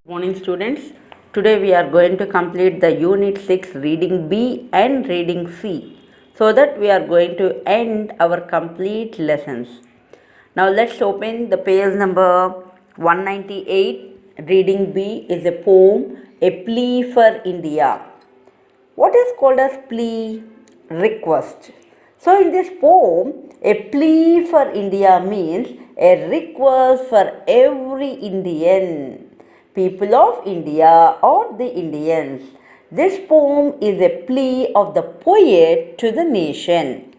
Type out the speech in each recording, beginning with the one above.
Morning students, today we are going to complete the unit 6 reading B and reading C, so that we are going to end our complete lessons. Now let's open the page number 198. Reading B is a poem, A Plea for India. What is called as plea? Request. So in this poem, a plea for India means a request for every Indian, people of India or the Indians. This poem is a plea of the poet to the nation.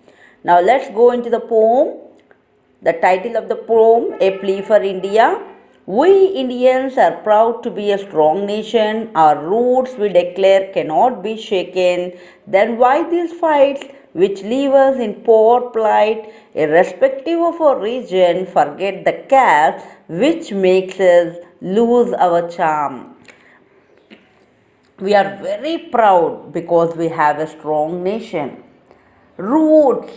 Now let's go into the poem. The title of the poem, A Plea for India. We Indians are proud to be a strong nation. Our roots, we declare, cannot be shaken. Then why these fights which leave us in poor plight, irrespective of our region, forget the caste which makes us lose our charm? We are very proud because we have a strong nation. Roots,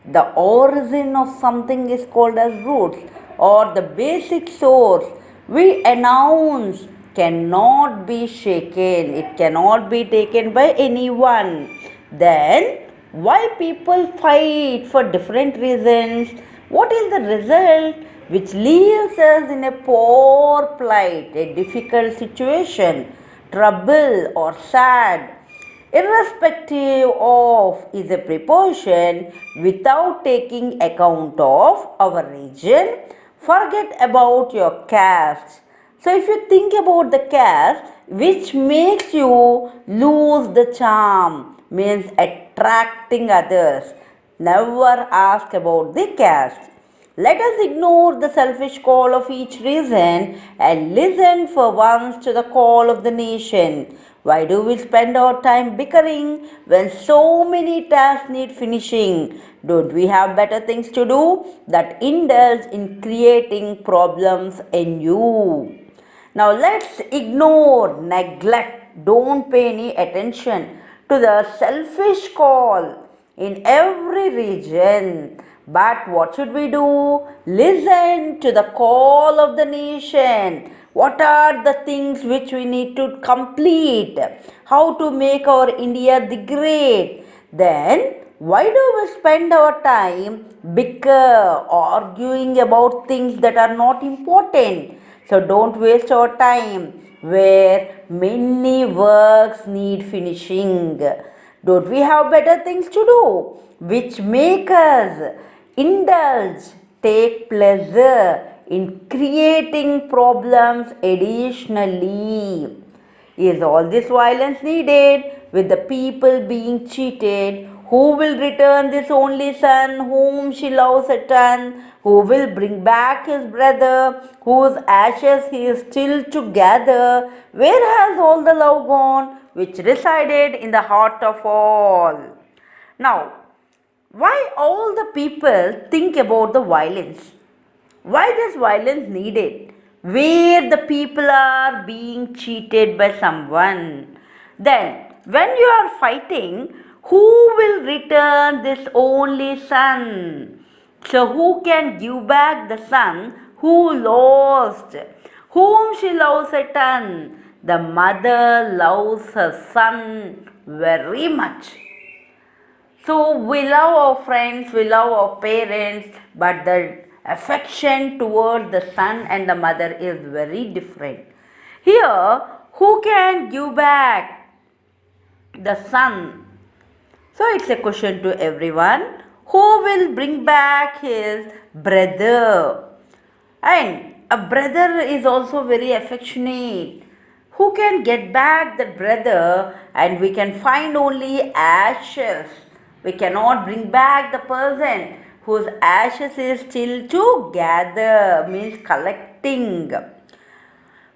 the origin of something is called as roots, or the basic source. We announce cannot be shaken, it cannot be taken by anyone. Then why people fight for different reasons? What is the result which leaves us in a poor plight, a difficult situation, trouble or sad? Irrespective of is a preposition without taking account of our region. Forget about your caste. So if you think about the caste which makes you lose the charm, means attracting others, never ask about the caste. Let us ignore the selfish call of each reason and listen for once to the call of the nation. Why do we spend our time bickering when so many tasks need finishing? Don't we have better things to do that indulge in creating problems in you? Now let's ignore, neglect, don't pay any attention to the selfish call in every region. But what should we do? Listen to the call of the nation. What are the things which we need to complete? How to make our India the great? Then why do we spend our time bicker, arguing about things that are not important? So don't waste our time where many works need finishing. Don't we have better things to do which make us indulge, take pleasure in creating problems additionally? Is all this violence needed with the people being cheated? Who will return this only son whom she loves a ton? Who will bring back his brother whose ashes he is still to gather? Where has all the love gone which resided in the heart of all? Now, why all the people think about the violence? Why this violence needed? Where the people are being cheated by someone. Then, when you are fighting, who will return this only son? So, who can give back the son who lost? Whom she loves a ton? The mother loves her son very much. So we love our friends, we love our parents, but the affection towards the son and the mother is very different. Here, who can give back the son? So it's a question to everyone. Who will bring back his brother? And a brother is also very affectionate. Who can get back that brother, and we can find only ashes. We cannot bring back the person whose ashes is still to gather, means collecting.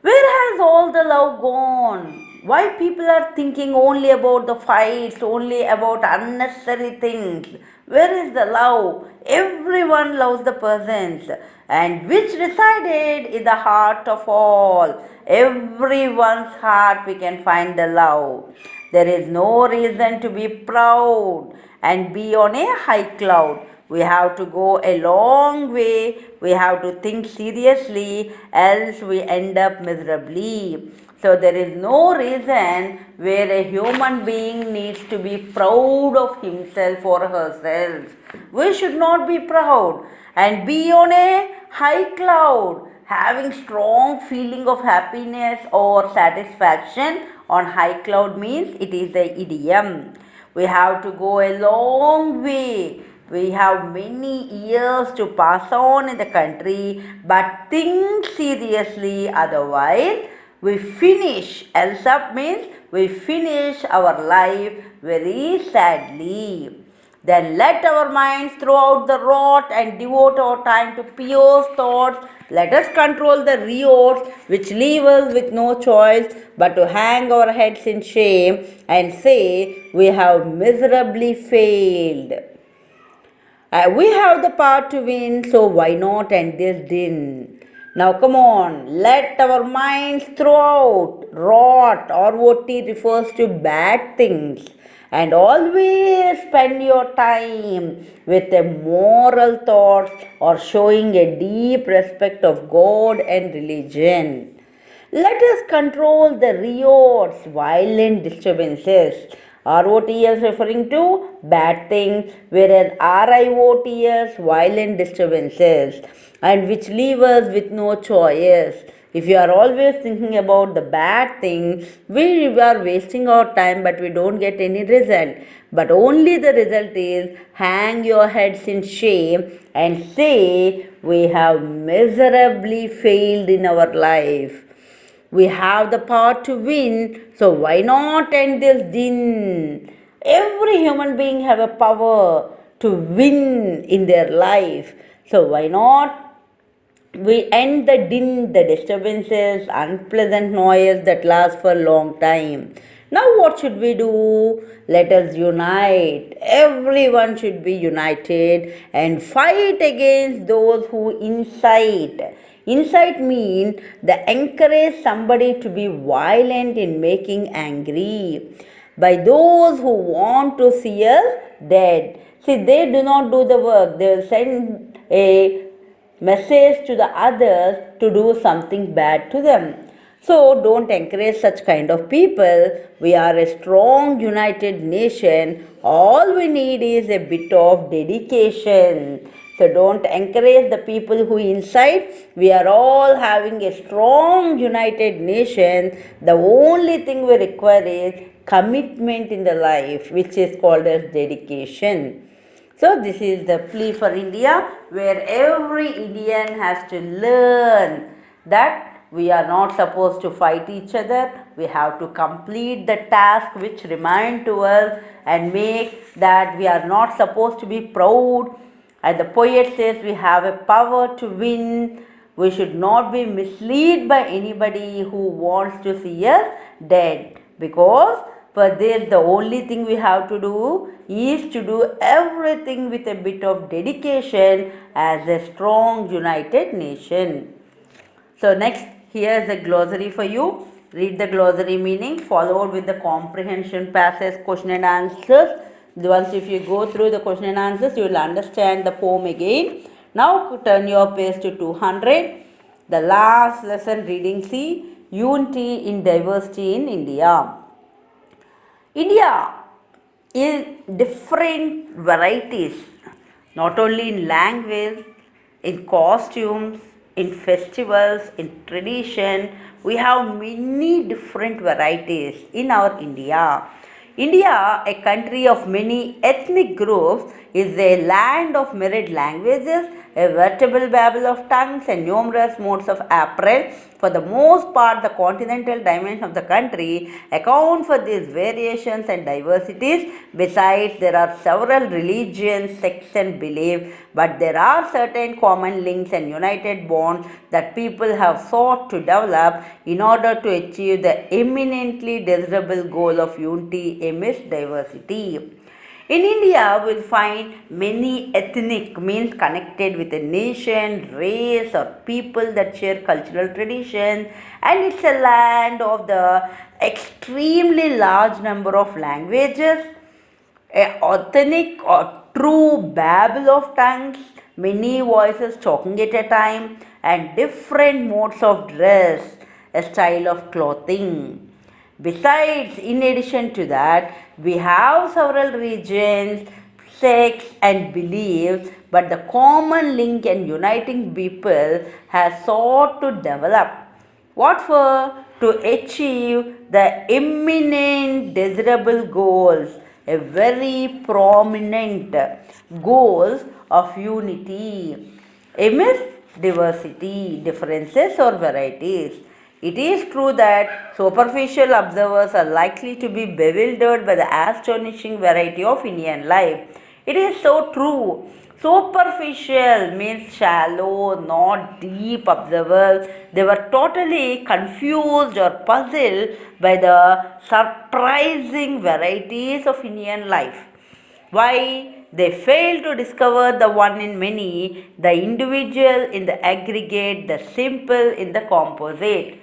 Where has all the love gone? Why people are thinking only about the fights, only about unnecessary things? Where is the love? Everyone loves the persons, and which resided in the heart of all. Everyone's heart we can find the love. There is no reason to be proud and be on a high cloud. We have to go a long way. We have to think seriously, else we end up miserably. So there is no reason where a human being needs to be proud of himself or herself. We should not be proud and be on a high cloud, having strong feeling of happiness or satisfaction. On high cloud means it is the idiom. We have to go a long way. We have many years to pass on in the country, but think seriously, otherwise we finish. Else up means we finish our life very sadly. Then let our minds throw out the rot and devote our time to pious thoughts. Let us control the riots which leave us with no choice but to hang our heads in shame and say we have miserably failed. We have the power to win, so why not end this din? Now come on, let our minds throw out. Rot or what refers to bad things. And always spend your time with a moral thought or showing a deep respect of God and religion. Let us control the riots, violent disturbances. ROTS referring to bad things, whereas RIOTS violent disturbances, and which leave us with no choice. If you are always thinking about the bad thing, we are wasting our time but we don't get any result. But only the result is hang your heads in shame and say we have miserably failed in our life. We have the power to win, so why not end this din? Every human being have a power to win in their life. So why not we end the din, the disturbances, unpleasant noise that lasts for a long time. Now what should we do? Let us unite. Everyone should be united and fight against those who incite. Incite means they encourage somebody to be violent in making angry. By those who want to see us dead. See, they do not do the work. They will send a message to the others to do something bad to them. So don't encourage such kind of people. We are a strong united nation. All we need is a bit of dedication. So don't encourage the people who incite. We are all having a strong united nation. The only thing we require is commitment in the life, which is called as dedication. So this is the plea for India, where every Indian has to learn that we are not supposed to fight each other. We have to complete the task which remain to us and make that we are not supposed to be proud. And the poet says we have a power to win. We should not be misled by anybody who wants to see us dead, because for this, the only thing we have to do is to do everything with a bit of dedication as a strong united nation. So next, here is a glossary for you. Read the glossary meaning followed with the comprehension passage question and answers. Once if you go through the question and answers, you will understand the poem again. Now turn your page to 200. The last lesson reading C, Unity in Diversity in India. India is different varieties, not only in language, in costumes, in festivals, in tradition. We have many different varieties in our India. India, a country of many ethnic groups, is a land of myriad languages, a veritable babel of tongues and numerous modes of apparel, for the most part, the continental dimension of the country account for these variations and diversities. Besides, there are several religions, sects and beliefs, but there are certain common links and united bonds that people have sought to develop in order to achieve the eminently desirable goal of unity amidst diversity. In India, we'll find many ethnic means connected with a nation, race, or people that share cultural traditions, and it's a land of the extremely large number of languages, a authentic or true babble of tongues, many voices talking at a time, and different modes of dress, a style of clothing. Besides, in addition to that, we have several regions, sects, and beliefs, but the common link and uniting people has sought to develop. What for? To achieve the eminent desirable goals, a very prominent goals of unity amidst diversity, differences, or varieties. It is true that superficial observers are likely to be bewildered by the astonishing variety of Indian life. It is so true. Superficial means shallow, not deep observers. They were totally confused or puzzled by the surprising varieties of Indian life. Why? They fail to discover the one in many, the individual in the aggregate, the simple in the composite.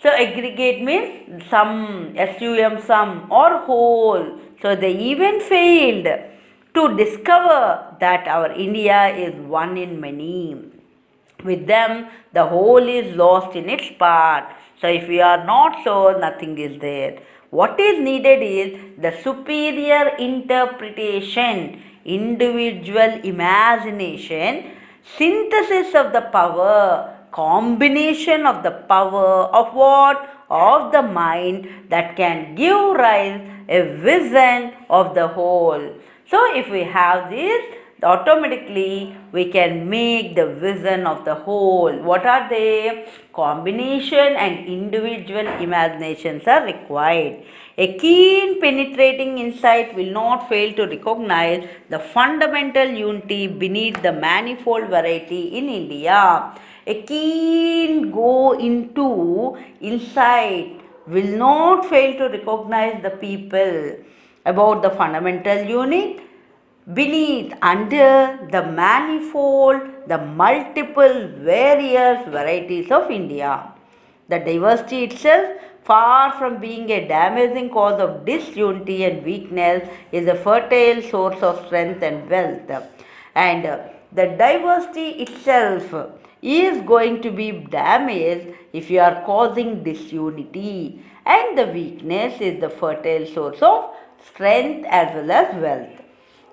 So aggregate means sum, sum, sum or whole. So they even failed to discover that our India is one in many. With them, the whole is lost in its part. So if we are not so, nothing is there. What is needed is the superior interpretation, individual imagination, synthesis of the power, combination of the power of what? Of the mind that can give rise a vision of the whole. So if we have this, automatically we can make the vision of the whole. What are they? Combination and individual imaginations are required. A keen penetrating insight will not fail to recognize the fundamental unity beneath the manifold variety in India. A keen go into insight will not fail to recognize the people about the fundamental unit beneath, under the manifold, the multiple various varieties of India. The diversity itself, far from being a damaging cause of disunity and weakness, is a fertile source of strength and wealth. And the diversity itself is going to be damaged if you are causing disunity, and the weakness is the fertile source of strength as well as wealth.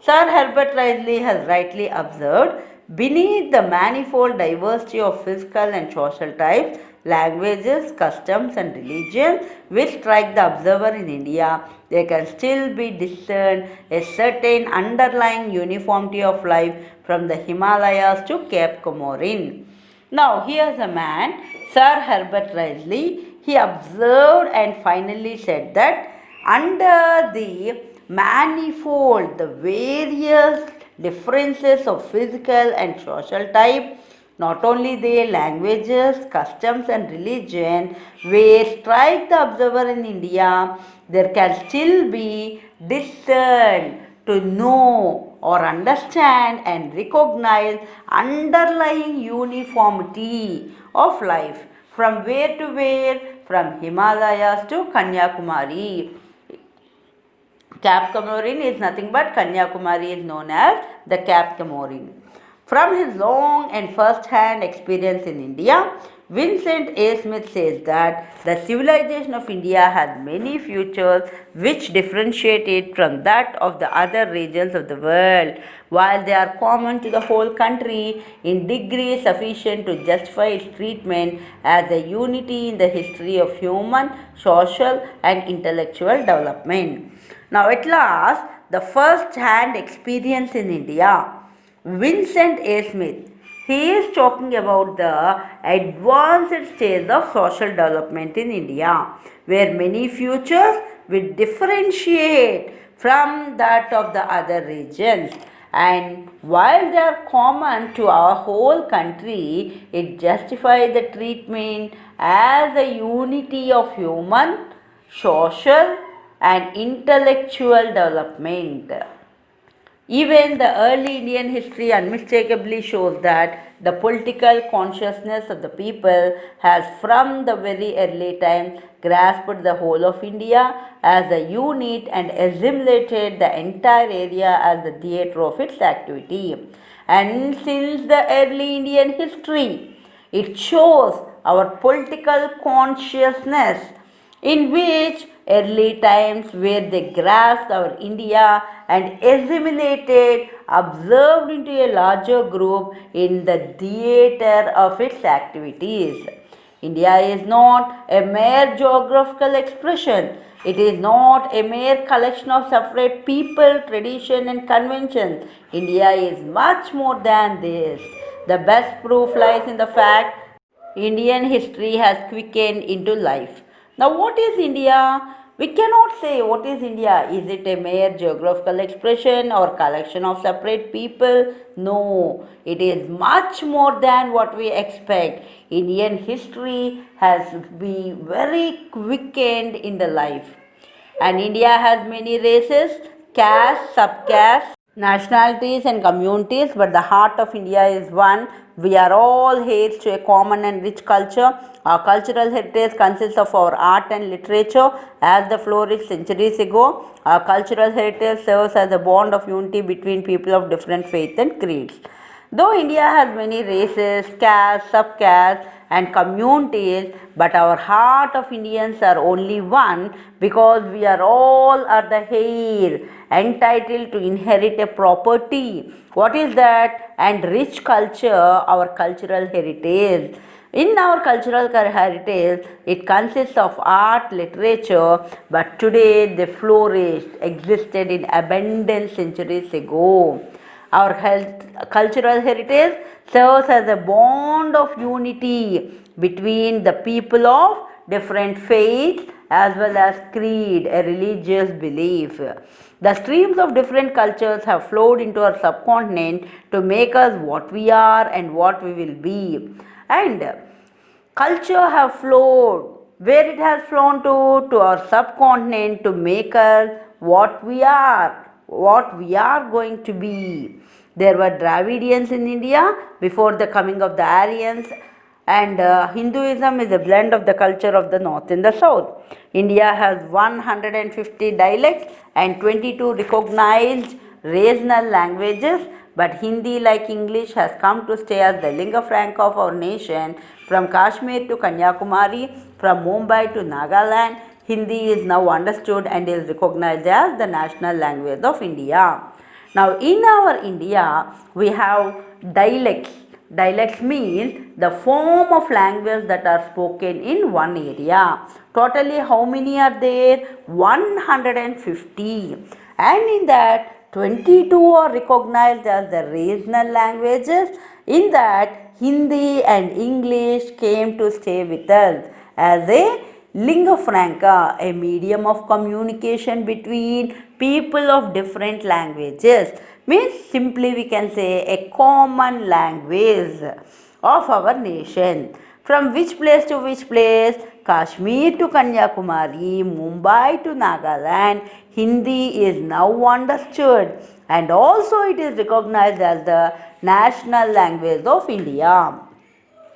Sir Herbert Risley has rightly observed, beneath the manifold diversity of physical and social types, languages, customs and religions which strike the observer in India, there can still be discerned a certain underlying uniformity of life from the Himalayas to Cape Comorin. Now, here's a man, Sir Herbert Risley. He observed and finally said that under the manifold, the various differences of physical and social type, not only the languages, customs and religion which strike the observer in India, there can still be discerned to know or understand and recognize underlying uniformity of life. From where to where? From Himalayas to Kanyakumari. Cape Comorin is nothing but Kanyakumari is known as the Cape Comorin. From his long and first-hand experience in India, Vincent A. Smith says that the civilization of India has many features which differentiate it from that of the other regions of the world, while they are common to the whole country in degree sufficient to justify its treatment as a unity in the history of human, social and intellectual development. Now at last, the first-hand experience in India. Vincent A. Smith He is talking about the advanced stage of social development in India, where many features will differentiate from that of the other regions. And while they are common to our whole country, it justifies the treatment as a unity of human, social, and intellectual development. Even the early Indian history unmistakably shows that the political consciousness of the people has from the very early times grasped the whole of India as a unit and assimilated the entire area as the theatre of its activity. And since the early Indian history, it shows our political consciousness in which early times where they grasped our India and assimilated, observed into a larger group in the theatre of its activities. India is not a mere geographical expression. It is not a mere collection of separate people, tradition, and conventions. India is much more than this. The best proof lies in the fact Indian history has quickened into life. Now, what is India? We cannot say what is India. Is it a mere geographical expression or collection of separate people? No, it is much more than what we expect. Indian history has been very quickened in the life. And India has many races, castes, subcastes, nationalities and communities, but the heart of India is one. We are all heirs to a common and rich culture. Our cultural heritage consists of our art and literature as they flourished centuries ago. Our cultural heritage serves as a bond of unity between people of different faith and creeds. Though India has many races, castes, subcastes, and communities, but our heart of Indians are only one because we are all are the heir entitled to inherit a property. What is that? And rich culture, our cultural heritage. In our cultural heritage, it consists of art, literature, but today they flourished, existed in abundance centuries ago. Our cultural heritage serves as a bond of unity between the people of different faiths as well as creed, a religious belief. The streams of different cultures have flowed into our subcontinent to make us what we are and what we will be. And culture have flowed where it has flown to our subcontinent to make us what we are going to be. There were Dravidians in India before the coming of the Aryans, and Hinduism is a blend of the culture of the north and the south. India has 150 dialects and 22 recognized regional languages, but Hindi, like English, has come to stay as the lingua franca of our nation. From Kashmir to Kanyakumari, from Mumbai to Nagaland, Hindi is now understood and is recognized as the national language of India. Now, in our India, we have dialects. Dialects means the form of language that are spoken in one area. Totally, how many are there? 150. And in that, 22 are recognized as the regional languages. In that, Hindi and English came to stay with us as a lingua franca, a medium of communication between people of different languages. Means simply we can say a common language of our nation. From which place to which place? Kashmir to Kanyakumari, Mumbai to Nagaland, Hindi is now understood and also it is recognized as the national language of India.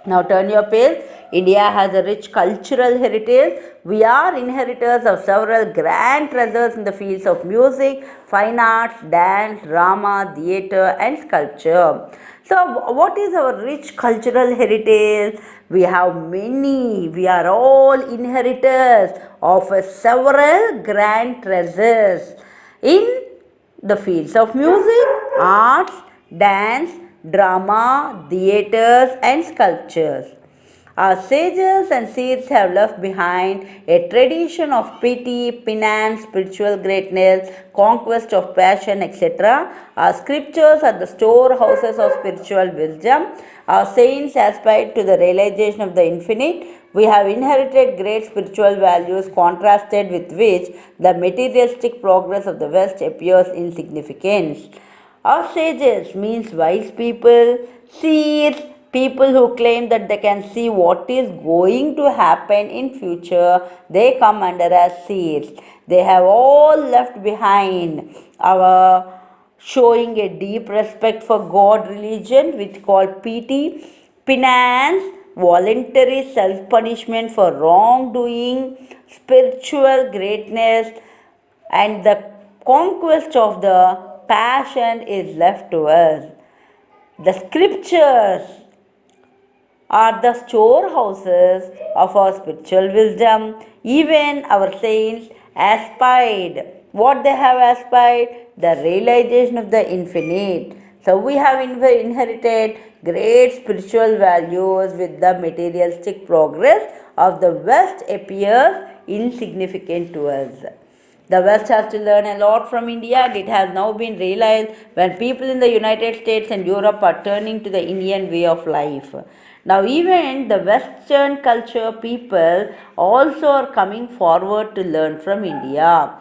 Now turn your page. India has a rich cultural heritage. We are inheritors of several grand treasures in the fields of music, fine arts, dance, drama, theatre and sculpture. So what is our rich cultural heritage? We have many. We are all inheritors of several grand treasures in the fields of music, arts, dance, drama, theatres and sculptures. Our sages and seers have left behind a tradition of pity, penance, spiritual greatness, conquest of passion, etc. Our scriptures are the storehouses of spiritual wisdom. Our saints aspired to the realization of the infinite. We have inherited great spiritual values, contrasted with which the materialistic progress of the West appears insignificant. Our sages means wise people, seers, people who claim that they can see what is going to happen in future. They come under as seers. They have all left behind our showing a deep respect for God religion, which called pity, penance, voluntary self-punishment for wrongdoing, spiritual greatness, and the conquest of the passion is left to us. The scriptures are the storehouses of our spiritual wisdom. Even our saints aspired. What they have aspired? The realization of the infinite. So we have inherited great spiritual values with the materialistic progress of the West appears insignificant to us. The West has to learn a lot from India, and it has now been realized when people in the United States and Europe are turning to the Indian way of life. Now, even the Western culture people also are coming forward to learn from India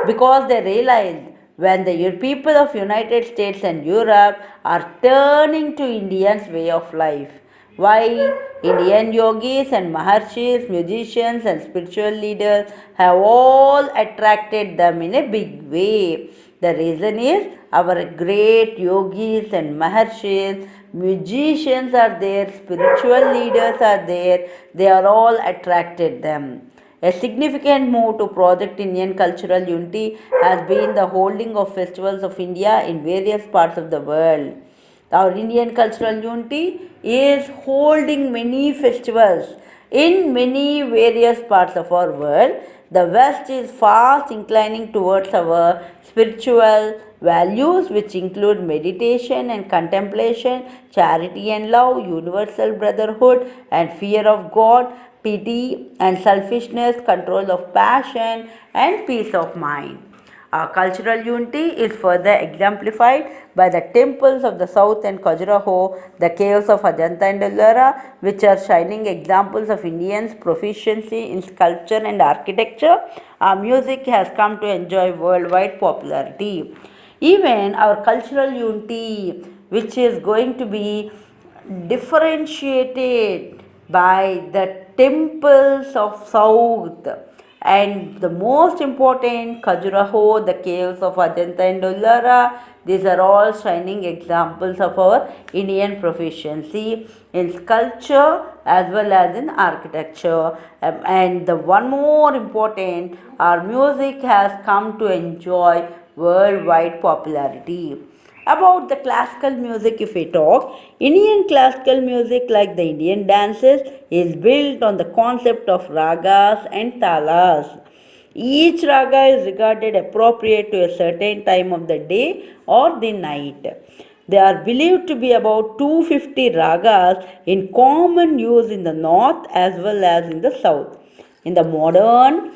because they realize when the people of United States and Europe are turning to Indians' way of life. Why? Indian yogis and maharshis, musicians and spiritual leaders have all attracted them in a big way. The reason is our great yogis and maharshis, musicians are there, spiritual leaders are there, they are all attracted them. A significant move to Project Indian Cultural Unity has been the holding of festivals of India in various parts of the world. Our Indian Cultural Unity is holding many festivals in many various parts of our world. The West is fast inclining towards our spiritual values, which include meditation and contemplation, charity and love, universal brotherhood and fear of God, pity and selfishness, control of passion, and peace of mind. Our cultural unity is further exemplified by the temples of the south and Khajuraho, the caves of Ajanta and Ellora, which are shining examples of Indians' proficiency in sculpture and architecture. Our music has come to enjoy worldwide popularity. Even our cultural unity, which is going to be differentiated by the temples of south, and the most important, Khajuraho, the caves of Ajanta and Ellora. These are all shining examples of our Indian proficiency in sculpture as well as in architecture. And the one more important, our music has come to enjoy worldwide popularity. About the classical music, if we talk, Indian classical music, like the Indian dances, is built on the concept of ragas and talas. Each raga is regarded appropriate to a certain time of the day or the night. There are believed to be about 250 ragas in common use in the north as well as in the south. In the modern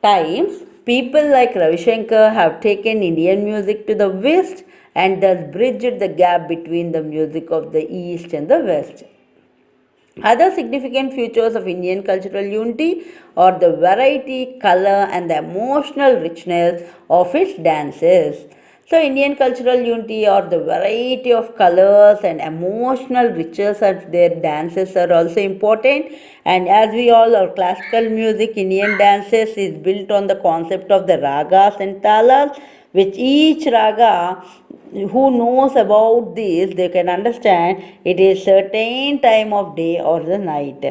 times, people like Ravi Shankar have taken Indian music to the West and thus bridged the gap between the music of the East and the West. Other significant features of Indian cultural unity are the variety, color, and the emotional richness of its dances. So, Indian cultural unity or the variety of colors and emotional richness of their dances are also important. And as we all are classical music, Indian dances is built on the concept of the ragas and talas, which each raga, who knows about this, they can understand it is certain time of day or the night.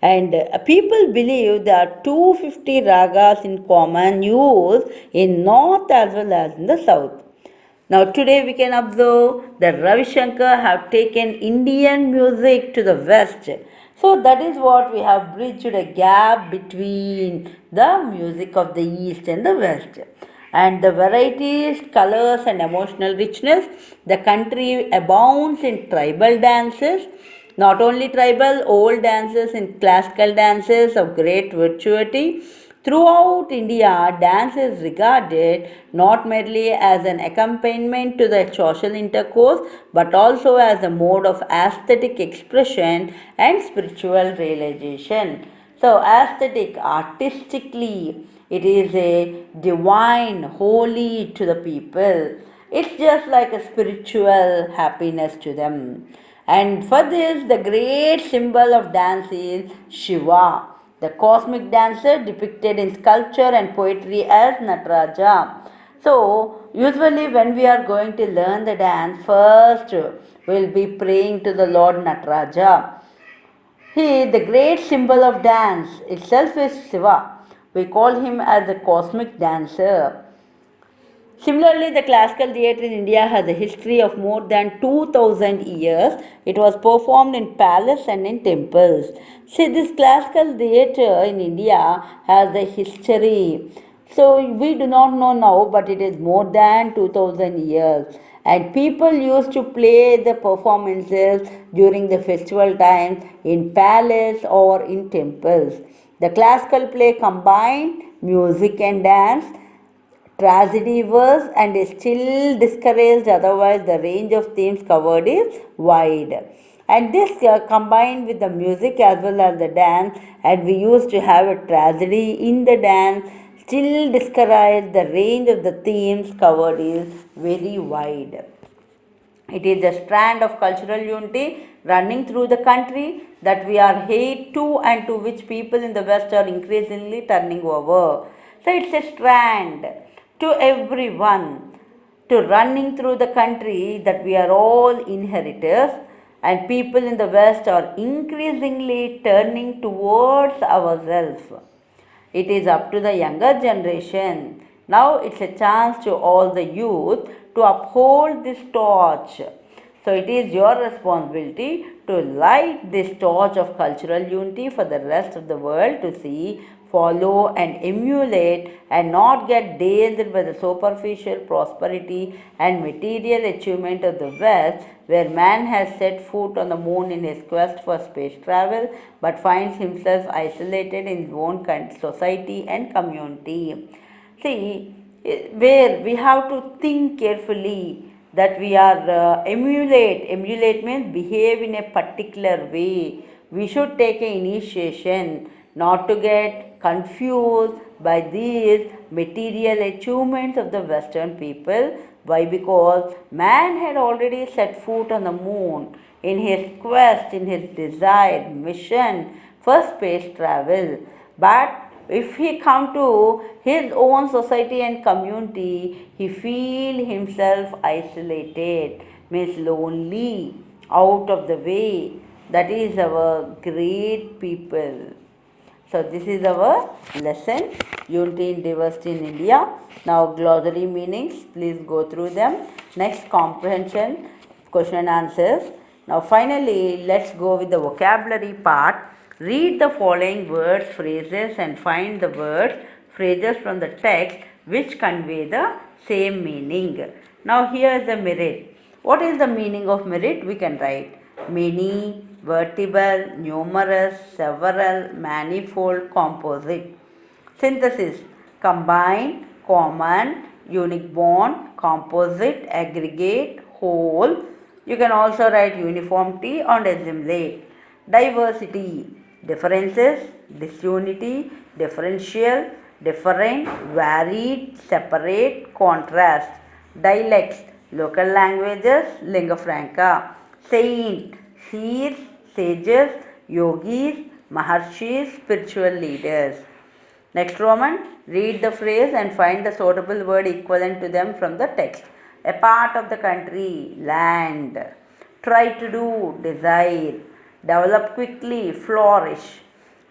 And people believe there are 250 ragas in common use in north as well as in the south. Now today we can observe that Ravi Shankar have taken Indian music to the West. So that is what we have bridged a gap between the music of the East and the West. And the varieties, colors and emotional richness, the country abounds in tribal dances. Not only tribal, old dances and classical dances of great virtuosity. Throughout India, dance is regarded not merely as an accompaniment to the social intercourse but also as a mode of aesthetic expression and spiritual realization. So, aesthetic, artistically, it is a divine, holy to the people. It's just like a spiritual happiness to them. And for this, the great symbol of dance is Shiva, the cosmic dancer depicted in sculpture and poetry as Nataraja. So, usually when we are going to learn the dance, first we'll be praying to the Lord Nataraja. He, the great symbol of dance itself is Shiva. We call him as the cosmic dancer. Similarly, the classical theatre in India has a history of more than 2000 years. It was performed in palace and in temples. See, this classical theatre in India has a history. So, we do not know now, but it is more than 2000 years. And people used to play the performances during the festival times in palace or in temples. The classical play combined music and dance. Tragedy was and is still discouraged, otherwise, the range of themes covered is wide. And this combined with the music as well as the dance, and we used to have a tragedy in the dance, still discouraged, the range of the themes covered is very wide. It is a strand of cultural unity running through the country that we are hate to and to which people in the West are increasingly turning over. So it's a strand to everyone to running through the country that we are all inheritors and people in the West are increasingly turning towards ourselves. It is up to the younger generation. Now it's a chance to all the youth to uphold this torch. So it is your responsibility to light this torch of cultural unity for the rest of the world to see, follow, and emulate, and not get dazed by the superficial prosperity and material achievement of the West, where man has set foot on the moon in his quest for space travel but finds himself isolated in his own society and community. See, where we have to think carefully that we are emulate means behave in a particular way. We should take an initiation not to get confused by these material achievements of the Western people. Why? Because man had already set foot on the moon in his quest, in his desired mission for space travel. But if he come to his own society and community, he feel himself isolated, means lonely, out of the way. That is our great people. So this is our lesson, Unity in Diversity in India. Now glossary meanings, please go through them. Next, comprehension, question and answers. Now finally, let's go with the vocabulary part. Read the following words, phrases and find the words, phrases from the text which convey the same meaning. Now here is the merit. What is the meaning of merit? We can write many, vertebral, numerous, several, manifold, composite. Synthesis, combine, common, unique bond, composite, aggregate, whole. You can also write uniformity and assimilate. Diversity, differences, disunity, differential, different, varied, separate, contrast. Dialects, local languages, lingua franca. Saint, seers, sages, yogis, maharshis, spiritual leaders. Next Roman, read the phrase and find the suitable word equivalent to them from the text. A part of the country, land. Try to do, desire. Develop quickly, flourish.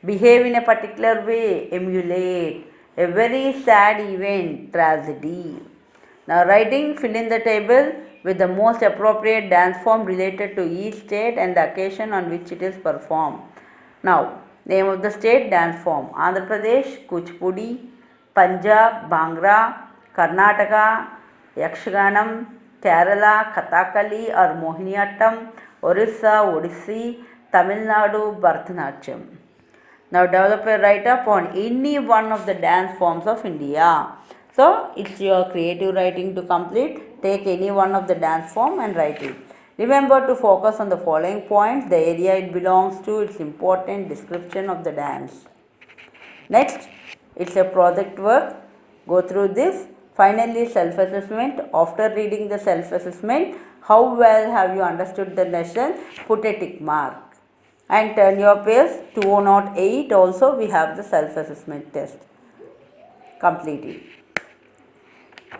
Behave in a particular way, emulate. A very sad event, tragedy. Now writing, fill in the table with the most appropriate dance form related to each state and the occasion on which it is performed. Now, name of the state, dance form. Andhra Pradesh, Kuchipudi, Punjab, Bhangra, Karnataka, Yakshaganam, Kerala, Kathakali or Mohiniyattam, Orissa, Odissi, Tamil Nadu Bharatanatyam. Now develop a write-up on any one of the dance forms of India. So it's your creative writing to complete. Take any one of the dance form and write it. Remember to focus on the following points: the area it belongs to, its important description of the dance. Next, it's a project work. Go through this. Finally, self-assessment. After reading the self-assessment, how well have you understood the lesson? Put a tick mark. And turn your page 208. Also, we have the self-assessment test. Complete it.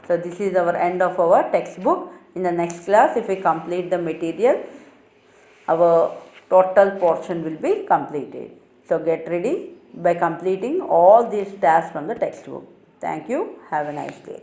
So, this is our end of our textbook. In the next class, if we complete the material, our total portion will be completed. So, get ready by completing all these tasks from the textbook. Thank you. Have a nice day.